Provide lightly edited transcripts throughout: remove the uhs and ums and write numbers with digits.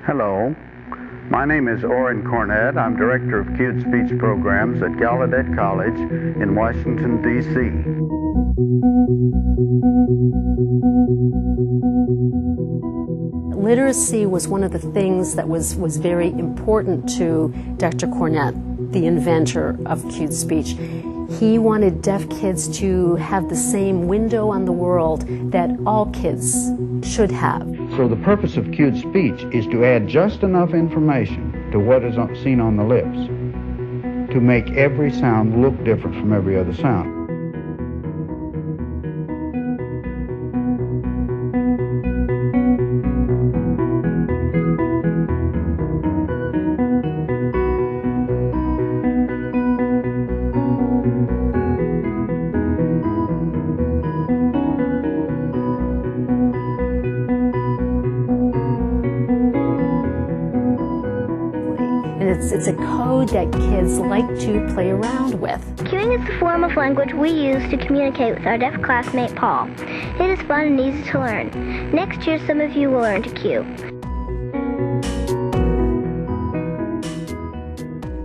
Hello, my name is Orrin Cornett. I'm Director of Cued Speech Programs at Gallaudet College in Washington, D.C. Literacy was one of the things that was very important to Dr. Cornett, the inventor of cued speech. He wanted deaf kids to have the same window on the world that all kids should have. So the purpose of cued speech is to add just enough information to what is seen on the lips to make every sound look different from every other sound. It's a code that kids like to play around with. Cueing is the form of language we use to communicate with our deaf classmate Paul. It is fun and easy to learn. Next year, some of you will learn to cue.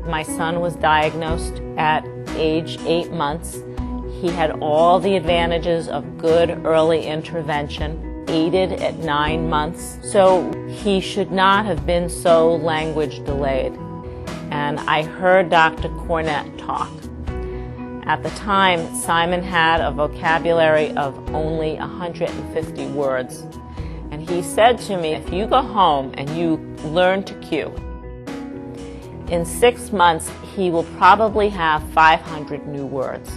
My son was diagnosed at age 8 months. He had all the advantages of good early intervention, aided at 9 months, so he should not have been so language delayed. And I heard Dr. Cornett talk. At the time, Simon had a vocabulary of only 150 words. And he said to me, if you go home and you learn to cue, in 6 months he will probably have 500 new words.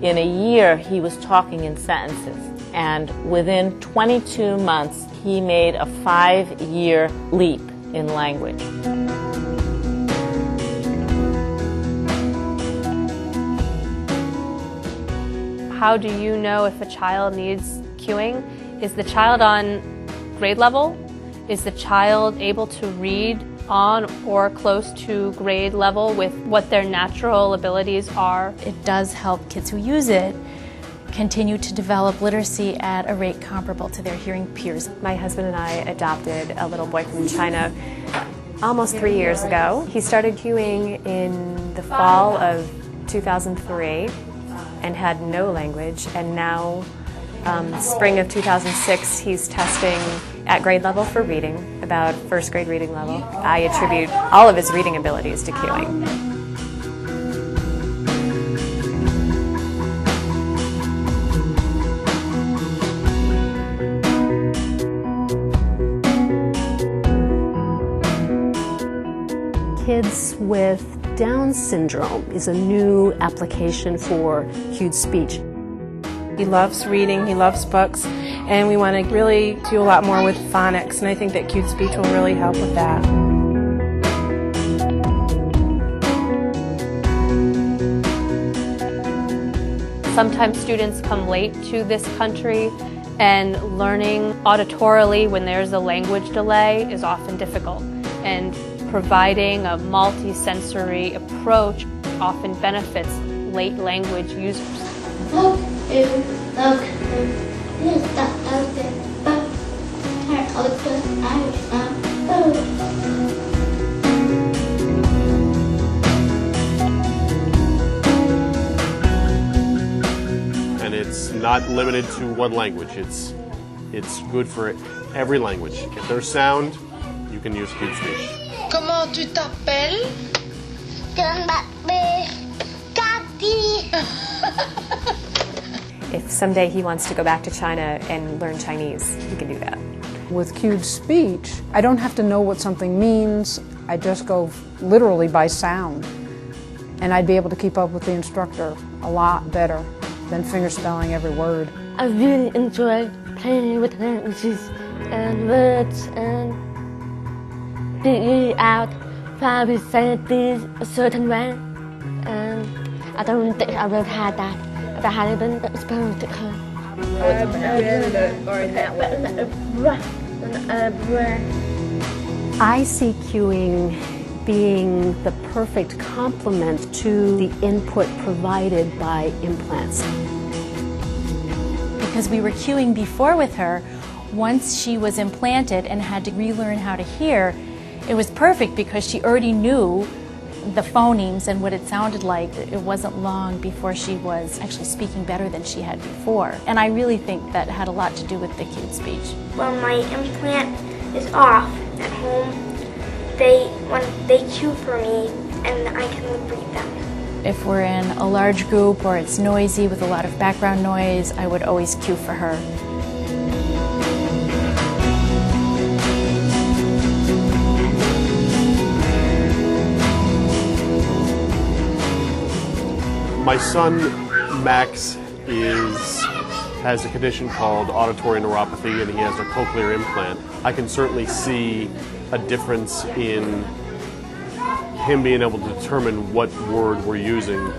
In a year, he was talking in sentences. And within 22 months, he made a 5-year leap in language. How do you know if a child needs cueing? Is the child on grade level? Is the child able to read on or close to grade level with what their natural abilities are? It does help kids who use it continue to develop literacy at a rate comparable to their hearing peers. My husband and I adopted a little boy from China almost 3 years ago. He started cueing in the fall of 2003 and had no language, and now spring of 2006 he's testing at grade level for reading, about first grade reading level. I attribute all of his reading abilities to cueing. Kids with Down syndrome is a new application for cued speech. He loves reading, he loves books, and we want to really do a lot more with phonics, and I think that cued speech will really help with that. Sometimes students come late to this country, and learning auditorily when there's a language delay is often difficult. And providing a multi-sensory approach often benefits late language users. And it's not limited to one language. It's good for every language. If there's sound, you can use cued speech. Comment tu t'appelles? Je m'appelle Cathy. If someday he wants to go back to China and learn Chinese, he can do that. With cued speech, I don't have to know what something means. I just go literally by sound. And I'd be able to keep up with the instructor a lot better than fingerspelling every word. I really enjoy playing with languages and words and figuring out how we say this a certain way. And I don't think I will have that. But I haven't experienced it. I see cueing being the perfect complement to the input provided by implants. Because we were cueing before with her, Once she was implanted and had to relearn how to hear, it was perfect because she already knew the phonemes and what it sounded like. It wasn't long before she was actually speaking better than she had before. And I really think that had a lot to do with the cute speech. When my implant is off at home, they cue for me and I can lip read them. If we're in a large group or it's noisy with a lot of background noise, I would always cue for her. My son, Max, has a condition called auditory neuropathy, and he has a cochlear implant. I can certainly see a difference in him being able to determine what word we're using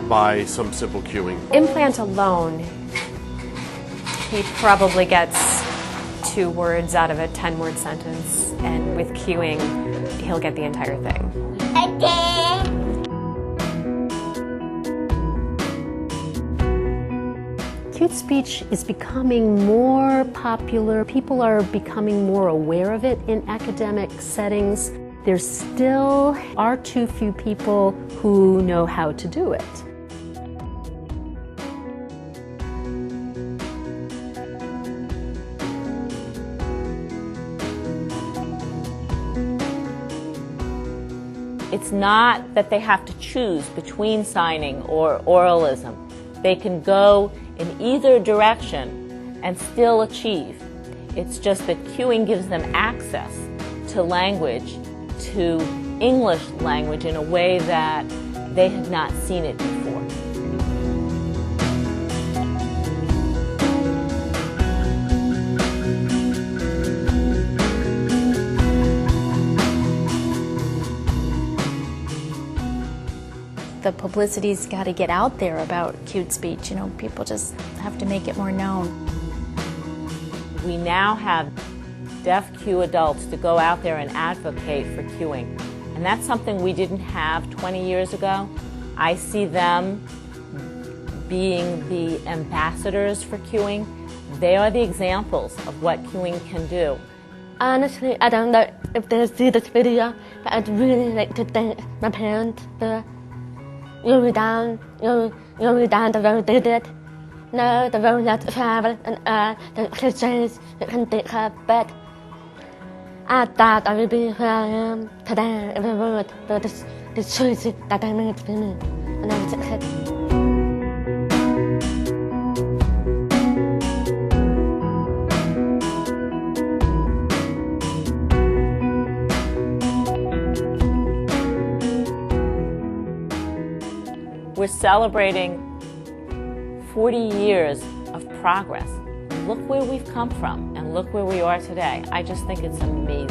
by some simple cueing. Implant alone, he probably gets 2 words out of a 10-word sentence, and with cueing, he'll get the entire thing. Cute speech is becoming more popular. People are becoming more aware of it in academic settings. There still are too few people who know how to do it. It's not that they have to choose between signing or oralism. They can go in either direction and still achieve. It's just that cueing gives them access to language, to English language in a way that they had not seen it before. The publicity's got to get out there about cute speech. You know, people just have to make it more known. We now have deaf cue adults to go out there and advocate for cueing. And that's something we didn't have 20 years ago. I see them being the ambassadors for cueing. They are the examples of what cueing can do. Honestly, I don't know if they see this video, but I'd really like to thank my parents for going down the road they did. No, the road less traveled and the cliches that can take her back. I thought I would be where I am today if it weren't for the choices that I made for me when I was a kid. We're celebrating 40 years of progress. Look where we've come from and look where we are today. I just think it's amazing.